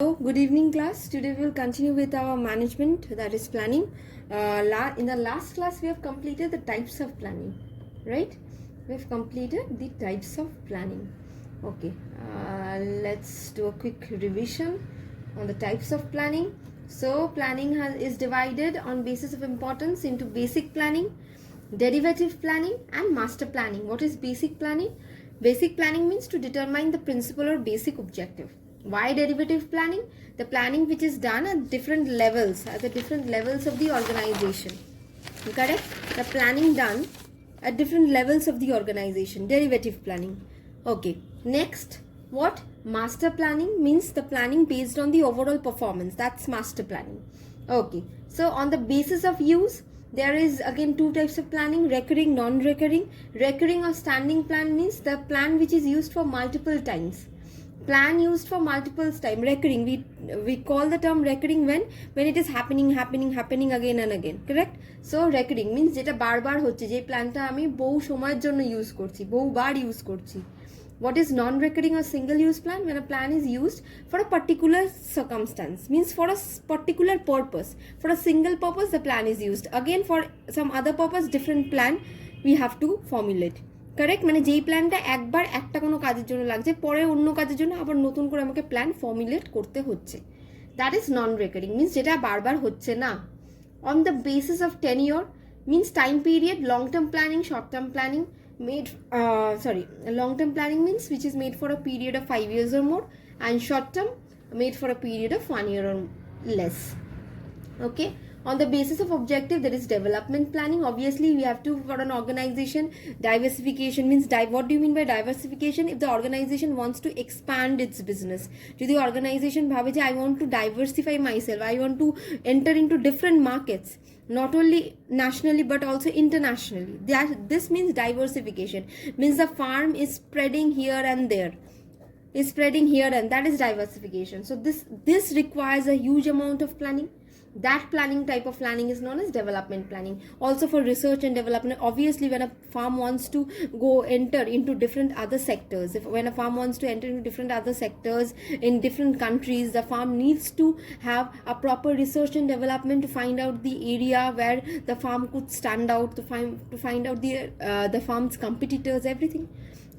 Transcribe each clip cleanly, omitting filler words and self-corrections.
Hello, good evening class. Today we will continue with our management, that is planning. In the last class we have completed the types of planning, right? We have completed the types of planning. Okay, let's do a quick revision on the types of planning. So planning is divided on basis of importance into basic planning, derivative planning and master planning. What is basic planning? Basic planning means to determine the principal or basic objective. Why derivative planning? The planning which is done at different levels, of the organization. Correct? The planning done at different levels of the organization. Derivative planning. Okay. Next, what? Master planning means the planning based on the overall performance. That's master planning. Okay. So on the basis of use, there is again two types of planning: recurring, non-recurring. Recurring or standing plan means the plan which is used for multiple times. Plan used for multiple time. Recurring, we call the term recurring when it is happening again and again. Correct? So recurring means যেটা বারবার হচ্ছে, যে প্ল্যানটা আমি বহু সময়ের জন্য use করছি, বহুবার ইউজ করছি. What is non-recurring or single-use plan? When a plan is used for a particular circumstance, means for a particular purpose. For a single purpose, the plan is used. Again, for some other purpose, different plan we have to formulate. Correct? মানে যেই প্ল্যানটা একবার একটা কোনো কাজের জন্য লাগছে, পরে অন্য কাজের জন্য আবার নতুন করে আমাকে প্ল্যান ফর্মুলেট করতে হচ্ছে, that is non recurring, means যেটা বারবার হচ্ছে না। On the basis of tenure means time period. Long term planning, short term planning long term planning means which is made for a period of 5 years or more, and short term made for a period of 1 year or less. Okay. On the basis of objective, there is development planning. Obviously, we have to, for an organization, diversification means what do you mean by diversification? If the organization wants to expand its business, to the organization bhabe je I want to diversify myself, I want to enter into different markets, not only nationally but also internationally. This means diversification, means the farm is spreading here and there, that is diversification. So this requires a huge amount of planning. That planning type of planning is known as development planning. Also for research and development, obviously when a farm wants to enter into different other sectors, when a farm wants to enter into different other sectors in different countries, the farm needs to have a proper research and development to find out the area where the farm could stand out, to find out the farm's competitors, everything.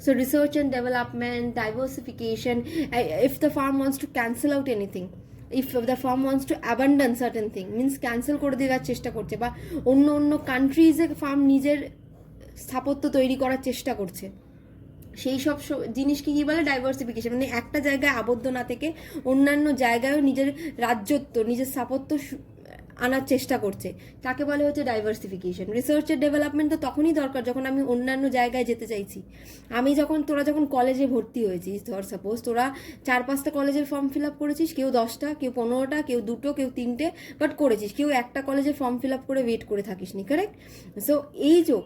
So research and development, diversification. If the farm wants to cancel out anything, if the farm wants to abandon certain thing, means cancel করে দেওয়ার চেষ্টা করছে, বা অন্য কান্ট্রিজে farm নিজের স্থাপত্য তৈরি করার চেষ্টা করছে, সেই সব জিনিসকে কি বলে? ডাইভার্সিফিকেশন। মানে একটা জায়গায় আবদ্ধ না থেকে অন্যান্য জায়গায়ও নিজের রাজ্যত্ব, নিজের স্থাপত্য আনার চেষ্টা করছে, তাকে বলে হচ্ছে ডাইভার্সিফিকেশন। রিসার্চের ডেভেলপমেন্ট তো তখনই দরকার যখন আমি অন্যান্য জায়গায় যেতে চাইছি। তোরা যখন কলেজে ভর্তি হয়েছিস, ধর সাপোজ তোরা 4-5টা কলেজের ফর্ম ফিল আপ করেছিস, কেউ 10টা, কেউ 15টা, কেউ 2টো, কেউ 3টে, বাট করেছিস। কেউ একটা কলেজে ফর্ম ফিল আপ করে ওয়েট করে থাকিস নি, কারেক্ট? সো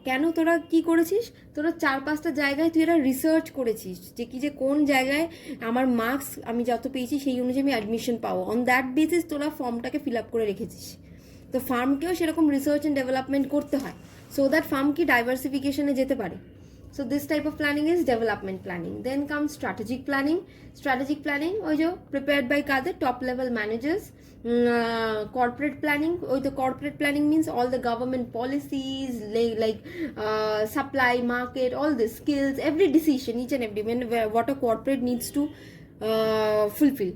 কেন তোরা কি করেছিস? তোরা 4-5টা জায়গায় তুই এরা রিসার্চ করেছিস যে কোন জায়গায় আমার মার্কস আমি যত পেয়েছি সেই অনুযায়ী আমি অ্যাডমিশন পাবো। অন দ্যাট বেসিস তোরা ফর্মটাকে ফিল আপ করে রেখেছিস। তো ফার্মকেও সেরকম রিসার্চ অ্যান্ড ডেভেলপমেন্ট করতে হয়, সো দ্যাট ফার্ম কি ডাইভার্সিফিকেশনে যেতে পারে। So this type of planning is development planning. Then comes strategic planning. Strategic planning prepared by kader top level managers. Corporate planning, the corporate planning means all the government policies like supply, market, all the skills, every decision, each and every what a corporate needs to fulfill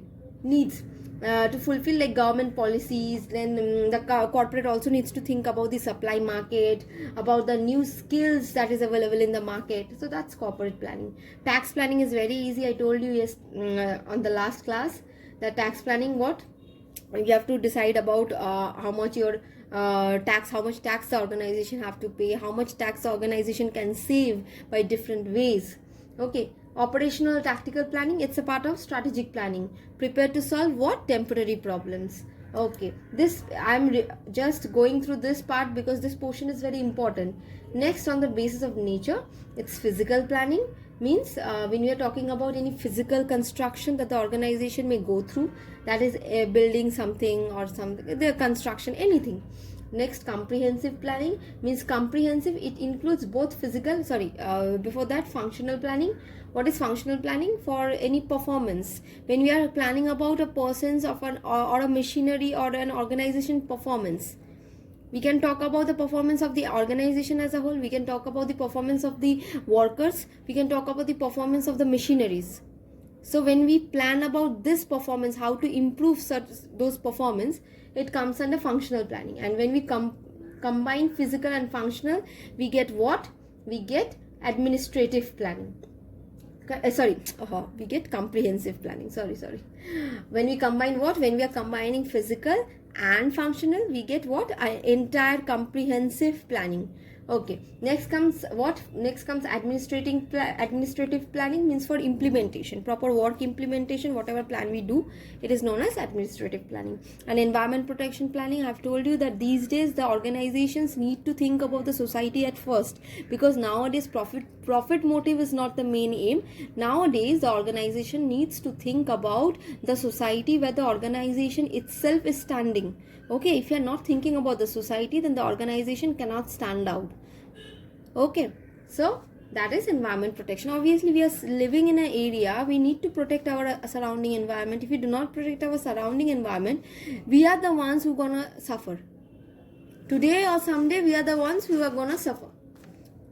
like government policies. Then the corporate also needs to think about the supply market, about the new skills that is available in the market. So that's corporate planning. Tax planning is very easy. I told you on the last class that tax planning, what you have to decide about how much your how much tax the organization have to pay, how much tax the organization can save by different ways. Okay. Operational tactical planning, it's a part of strategic planning. Prepare to solve what? Temporary problems. Okay, this I'm just going through this part because this portion is very important. Next, on the basis of nature, it's physical planning. Means when we are talking about any physical construction that the organization may go through, that is building something or something, the construction, anything. Next, comprehensive planning means comprehensive. It includes both physical, before that, functional planning. What is functional planning? For any performance. When we are planning about a person's or a machinery or an organization performance, we can talk about the performance of the organization as a whole. We can talk about the performance of the workers. We can talk about the performance of the machineries. So when we plan about this performance, how to improve those performance, it comes under functional planning. And when we combine physical and functional, we get what? We get administrative planning. We get comprehensive planning. When we combine what? When we are combining physical and functional, we get what? Entire comprehensive planning. Okay, next comes what? Next comes administrative planning, means for implementation, proper work implementation, whatever plan we do, it is known as administrative planning. And environment protection planning, I have told you that these days the organizations need to think about the society at first, because nowadays profit motive is not the main aim. Nowadays the organization needs to think about the society where the organization itself is standing. Okay, if you are not thinking about the society, then the organization cannot stand out. Okay, so that is environment protection. Obviously, we are living in an area, we need to protect our surrounding environment. If we do not protect our surrounding environment, we are the ones who are gonna suffer. Today or someday, we are the ones who are gonna suffer.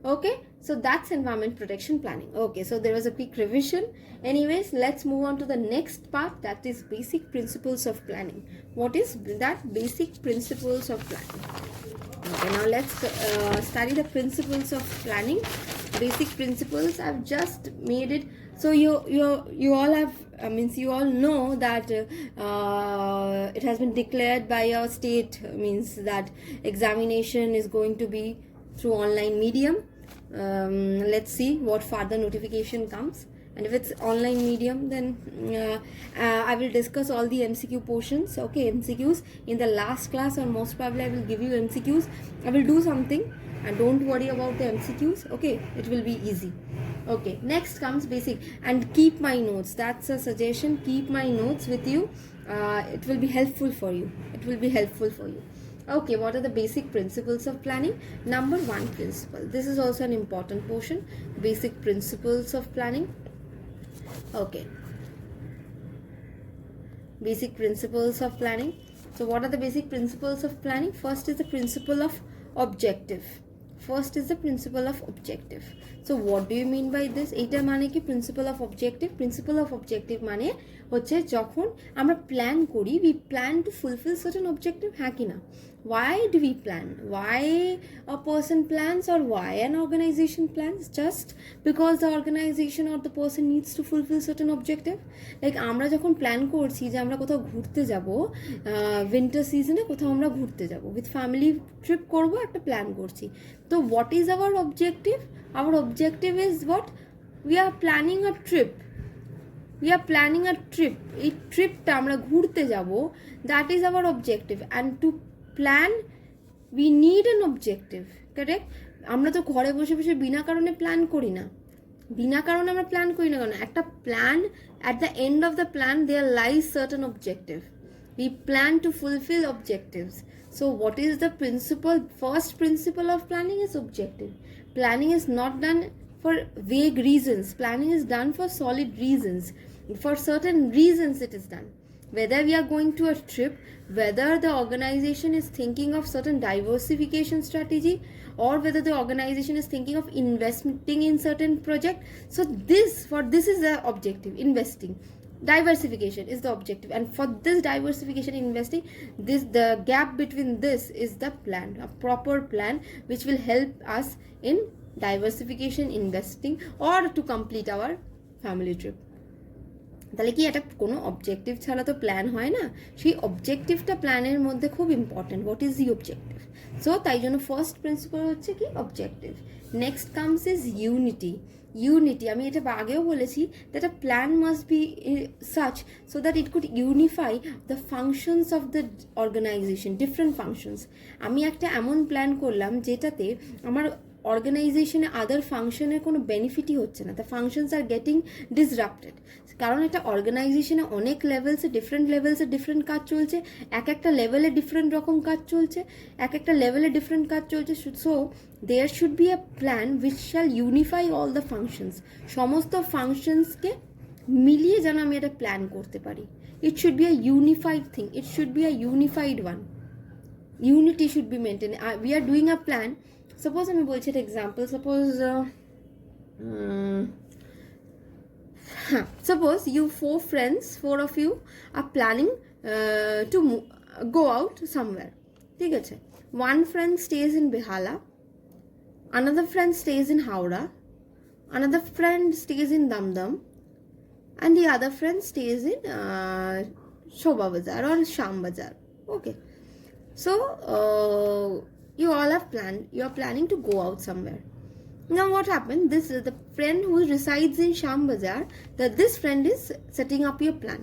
Okay, so that's environment protection planning. Okay, so there was a quick revision. Anyways, let's move on to the next part, that is basic principles of planning. What is that? Basic principles of planning. Okay, now let's study the principles of planning. Basic principles, I've just made it. So you all have, you all know that it has been declared by your state, means that examination is going to be through online medium. Let's see what further notification comes. And if it's online medium, then I will discuss all the MCQ portions. Okay, MCQs in the last class, or most probably I will give you MCQs. I will do something, and don't worry about the MCQs. Okay, it will be easy. Okay, next comes basic, and keep my notes. That's a suggestion. Keep my notes with you. It will be helpful for you. Okay, what are the basic principles of planning? Number 1 principle. This is also an important portion. Basic principles of planning. Okay, basic principles of planning. So what are the basic principles of planning? First is the principle of objective. So what do you mean by this? Eta mane ki principle of objective? Principle of objective mane হচ্ছে যখন আমরা plan করি, we plan to fulfill certain objective, হ্যাঁ কি না? Why do we plan? Why a person plans, or why an organization plans? Just because the organization or the person needs to fulfill certain objective. Like আমরা যখন plan করছি যে আমরা কোথাও ঘুরতে যাব, উইন্টার সিজনে কোথাও আমরা ঘুরতে যাব, উইথ ফ্যামিলি ট্রিপ করব, একটা প্ল্যান করছি। তো what is our objective? Our objective is what? We are planning a trip. এই ট্রিপটা আমরা ঘুরতে যাব, that is our objective. And to plan, we need an objective, correct? আমরা তো ঘরে বসে বসে বিনা কারণে প্ল্যান করি না, কারণ একটা plan, at the end of the plan there lies certain objective. We plan to fulfill objectives. So what is the principle? First principle of planning is objective. Planning is not done for vague reasons. Planning is done for solid reasons. For certain reasons it is done. Whether we are going to a trip, whether the organization is thinking of certain diversification strategy, or whether the organization is thinking of investing in certain project. So this is the objective, investing. Diversification is the objective, and for this diversification investing, the gap between this is the plan, a proper plan which will help us in diversification investing or to complete our family trip. তাহলে কি এটা কোনো objective ছাড়া তো plan হয় না, সেই অবজেক্টিভটা প্ল্যানের মধ্যে খুব important. What is the objective? So তাই জন্য ফার্স্ট প্রিন্সিপাল হচ্ছে কি? Objective. Next comes is unity. আমি এটা আগেও বলেছি, that a plan must be such so that it could unify the functions of the organization, different functions. আমি একটা এমন প্ল্যান করলাম যেটাতে আমার অর্গানাইজেশনে আদার ফাংশনের কোনো বেনিফিটই হচ্ছে না, the functions are getting disrupted. কারণ একটা অর্গানাইজেশনে অনেক লেভেলসে ডিফারেন্ট কাজ চলছে, এক একটা লেভেলে ডিফারেন্ট রকম কাজ চলছে, এক একটা লেভেলে ডিফারেন্ট কাজ চলছে। So there should be a plan which shall unify all the functions, সমস্ত ফাংশনসকে মিলিয়ে যেন আমি একটা প্ল্যান করতে পারি। It should be a unified thing, it should be a unified one, unity should be maintained. We are doing a plan. Suppose আমি বলছি একটা example, suppose you four of you are planning to go out somewhere. ঠিক আছে, one friend stays in Behala, another friend stays in Howrah, another friend stays in Damdam, and the other friend stays in Shobha Bazar or Sham Bazar. Okay, so you all have planned, you are planning to go out somewhere. Now what happened, the friend who resides in Sham Bazar, this friend is setting up your plan.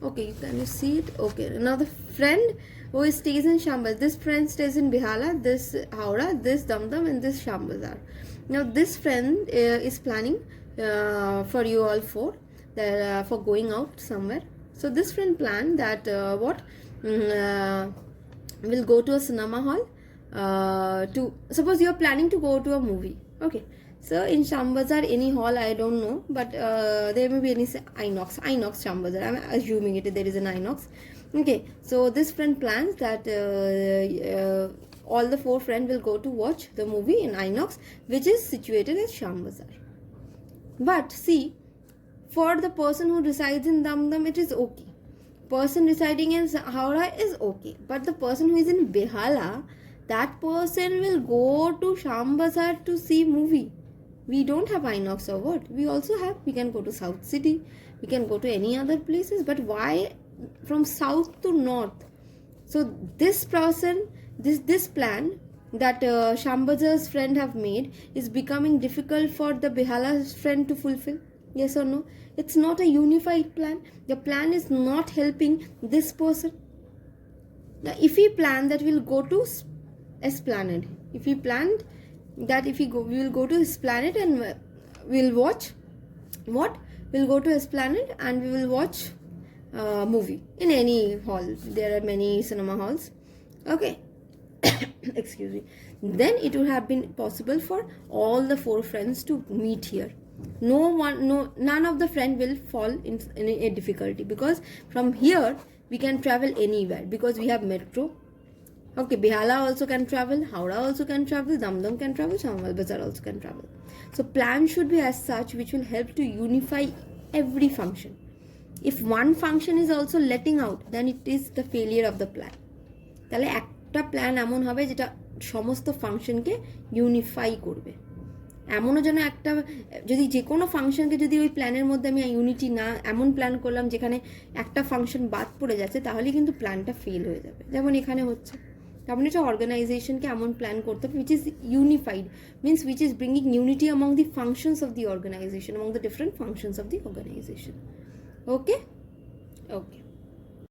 Okay, can you see it? Okay, now the friend who stays in Sham Bazar, this friend stays in Behala, this Howrah, this Damdam, and this Sham Bazar. Now this friend is planning for you all four for going out somewhere. So this friend planned that we'll go to a cinema hall to, suppose you're planning to go to a movie. Okay, so in Sham Bazar, any hall, I don't know, but there may be any Inox Sham Bazar, I'm assuming there is an Inox. Okay, so this friend plans that all the four friends will go to watch the movie in Inox, which is situated at Sham Bazar. But see, for the person who resides in Damdam, it is okay. Person residing in Howrah is okay, but the person who is in Behala, that person will go to Sham Bazar to see movie. We don't have Inox or what? We also have, we can go to South City, we can go to any other places, but why from south to north? So this person, this plan that Sham Bazar's friend have made is becoming difficult for the Behala's friend to fulfill. Yes or no? It's not a unified plan. The plan is not helping this person. Now, if we plan that we'll go to Esplanade, if we planned that we will go to Esplanade and we'll watch what? We'll go to Esplanade and we will watch movie in any hall. There are many cinema halls. Okay. Excuse me. Then it would have been possible for all the four friends to meet here. None of the friend will fall in a difficulty, because from here we can travel anywhere, because we have metro. Okay, Behala also can travel, Howrah also can travel, Damdam can travel, Sham Bazar also can travel. So plan should be as such which will help to unify every function. If one function is also letting out, then it is the failure of the plan. তাহলে একটা plan এমন হবে যেটা সমস্ত ফাংশনকে unify করবে। এমনও যেন একটা, যদি যে কোনো ফাংশনকে যদি ওই প্ল্যানের মধ্যে আমি ইউনিটি না, এমন প্ল্যান করলাম যেখানে একটা ফাংশন বাদ পড়ে যাচ্ছে, তাহলে কিন্তু প্ল্যানটা ফেল হয়ে যাবে, যেমন এখানে হচ্ছে। তার মানে একটা অর্গানাইজেশনকে এমন প্ল্যান করতে হবে which is unified, means which is bringing unity among the functions of the organization, among the different functions of the organization. Okay.